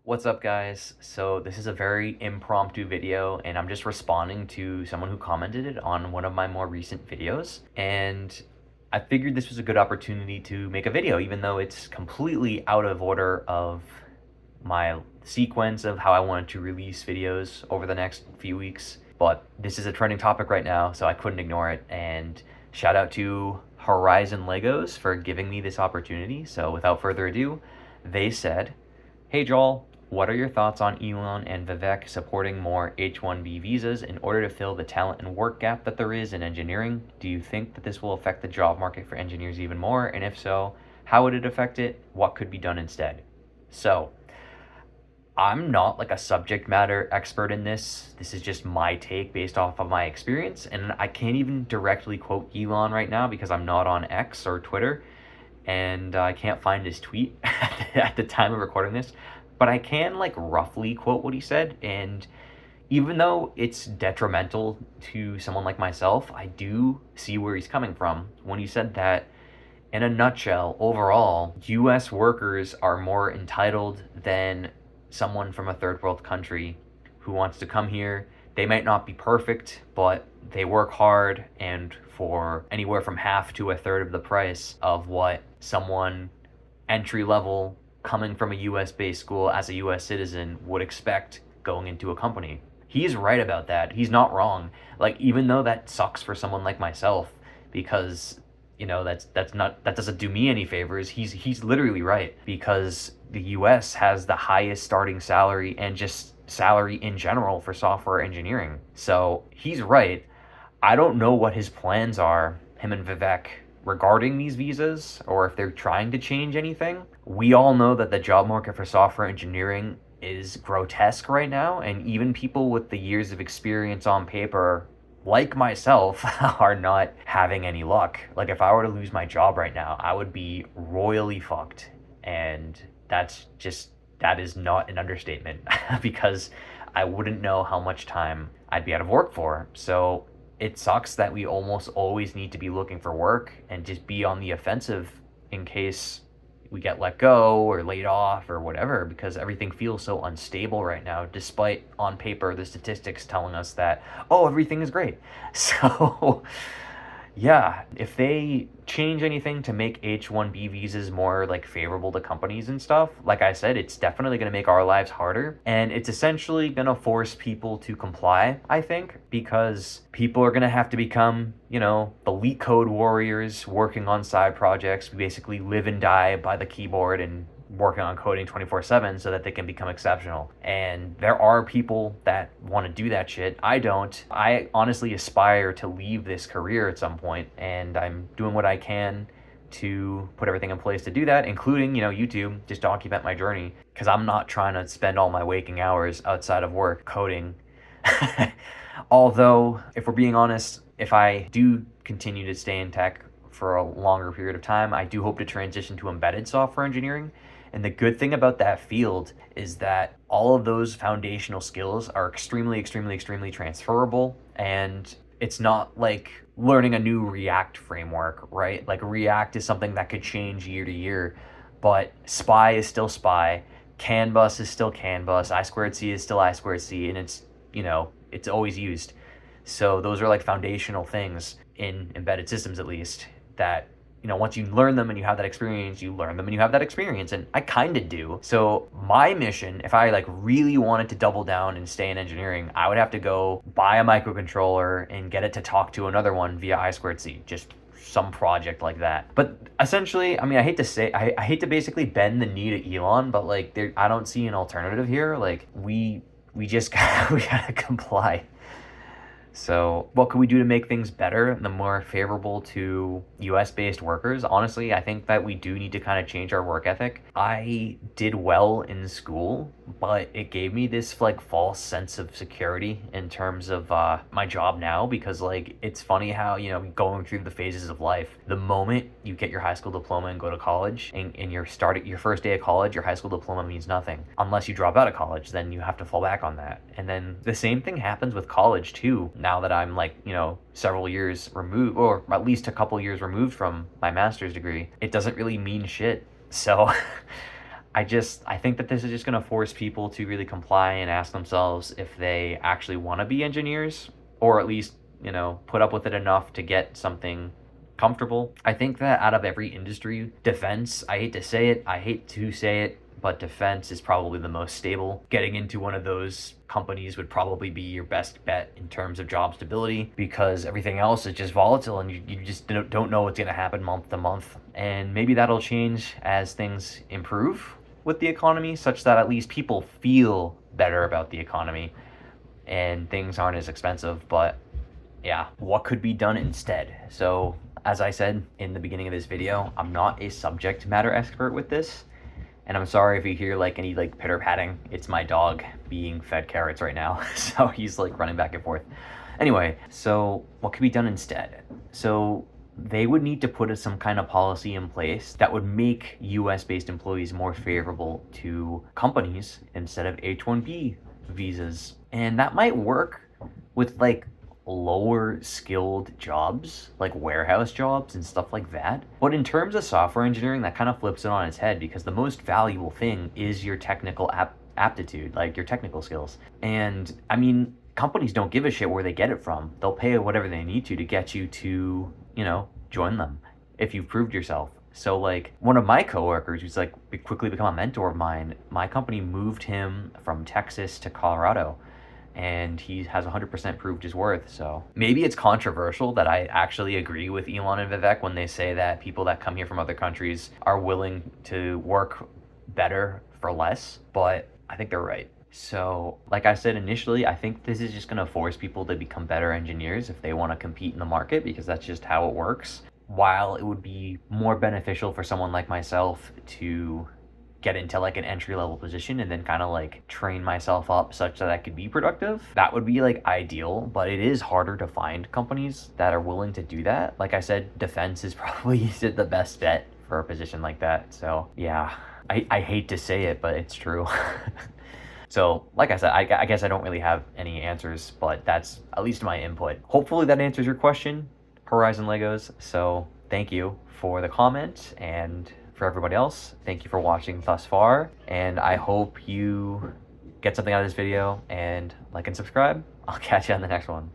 What's up, guys? So this is a very impromptu video and I'm just responding to someone who commented it on one of my more recent videos, and I figured this was a good opportunity to make a video even though it's completely out of order of my sequence of how I wanted to release videos over the next few weeks. But this is a trending topic right now, so I couldn't ignore it, and shout out to Horizon Legos for giving me this opportunity. So without further ado, they said, "Hey Joel, what are your thoughts on Elon and Vivek supporting more H-1B visas in order to fill the talent and work gap that there is in engineering? Do you think that this will affect the job market for engineers even more? And if so, how would it affect it? What could be done instead?" So, I'm not like a subject matter expert in this. This is just my take based off of my experience, and I can't even directly quote Elon right now because I'm not on X or Twitter, and I can't find his tweet at the time of recording this. But I can like roughly quote what he said, and even though it's detrimental to someone like myself, I do see where he's coming from when he said that, in a nutshell, overall, US workers are more entitled than someone from a third world country who wants to come here. They might not be perfect, but they work hard, and for anywhere from half to a third of the price of what someone entry level coming from a US based school as a US citizen would expect going into a company. He's right about that. He's not wrong. Like, even though that sucks for someone like myself, because that doesn't do me any favors. He's literally right, because the US has the highest starting salary and just salary in general for software engineering. So he's right. I don't know what his plans are, him and Vivek, regarding these visas, or if they're trying to change anything. We all know that the job market for software engineering is grotesque right now, and even people with the years of experience on paper, like myself, are not having any luck. Like, if I were to lose my job right now, I would be royally fucked. And that is not an understatement because I wouldn't know how much time I'd be out of work for. So it sucks that we almost always need to be looking for work and just be on the offensive in case we get let go or laid off or whatever, because everything feels so unstable right now, despite on paper the statistics telling us that, oh, everything is great. So yeah, if they change anything to make H-1B visas more like favorable to companies and stuff, like I said, it's definitely going to make our lives harder, and it's essentially going to force people to comply, I think, because people are going to have to become, elite code warriors working on side projects. We basically live and die by the keyboard and working on coding 24/7 so that they can become exceptional. And there are people that want to do that shit. I don't. I honestly aspire to leave this career at some point, and I'm doing what I can to put everything in place to do that, including, YouTube, just document my journey, because I'm not trying to spend all my waking hours outside of work coding. Although, if we're being honest, if I do continue to stay in tech for a longer period of time, I do hope to transition to embedded software engineering. And the good thing about that field is that all of those foundational skills are extremely, extremely, extremely transferable. And it's not like learning a new React framework, right? Like, React is something that could change year to year, but SPI is still SPI, CAN bus is still CAN bus, I2C is still I2C, and it's always used. So those are like foundational things in embedded systems, at least, that once you learn them and you have that experience, you learn them and you have that experience. And I kind of do. So my mission, if I like really wanted to double down and stay in engineering, I would have to go buy a microcontroller and get it to talk to another one via I2C, just some project like that. But essentially, I hate to basically bend the knee to Elon, but like, I don't see an alternative here. Like, we just we gotta comply. So what could we do to make things better and more favorable to US-based workers? Honestly, I think that we do need to kind of change our work ethic. I did well in school, but it gave me this like false sense of security in terms of my job now, because like, it's funny how, going through the phases of life, the moment you get your high school diploma and go to college, and your first day of college, your high school diploma means nothing. Unless you drop out of college, then you have to fall back on that. And then the same thing happens with college too. Now that I'm like, several years removed, or at least a couple years removed from my master's degree, it doesn't really mean shit. So I think that this is just going to force people to really comply and ask themselves if they actually want to be engineers, or at least, put up with it enough to get something comfortable. I think that out of every industry, defense, I hate to say it, but defense is probably the most stable. Getting into one of those companies would probably be your best bet in terms of job stability, because everything else is just volatile and you just don't know what's going to happen month to month. And maybe that'll change as things improve with the economy, such that at least people feel better about the economy and things aren't as expensive. But yeah, what could be done instead? So as I said in the beginning of this video, I'm not a subject matter expert with this. And I'm sorry if you hear like any like pitter patting. It's my dog being fed carrots right now. So he's like running back and forth. Anyway, so what could be done instead? So they would need to put some kind of policy in place that would make US based employees more favorable to companies instead of H-1B visas. And that might work with like lower skilled jobs, like warehouse jobs and stuff like that. But in terms of software engineering, that kind of flips it on its head, because the most valuable thing is your technical aptitude, like your technical skills. And I mean, companies don't give a shit where they get it from. They'll pay whatever they need to get you to, join them if you've proved yourself. So like one of my coworkers who's like quickly become a mentor of mine, my company moved him from Texas to Colorado, and he has 100% proved his worth. So maybe it's controversial that I actually agree with Elon and Vivek when they say that people that come here from other countries are willing to work better for less, but I think they're right. So like I said initially, I think this is just going to force people to become better engineers if they want to compete in the market, because that's just how it works. While it would be more beneficial for someone like myself to get into like an entry-level position and then kind of like train myself up such that I could be productive, that would be like ideal. But it is harder to find companies that are willing to do that. Like I said, defense is probably the best bet for a position like that. So yeah, I hate to say it, but it's true. So like I said, I guess I don't really have any answers, but that's at least my input. Hopefully that answers your question, Horizon Legos. So thank you for the comment, and for everybody else, thank you for watching thus far, and I hope you get something out of this video, and like and subscribe. I'll catch you on the next one.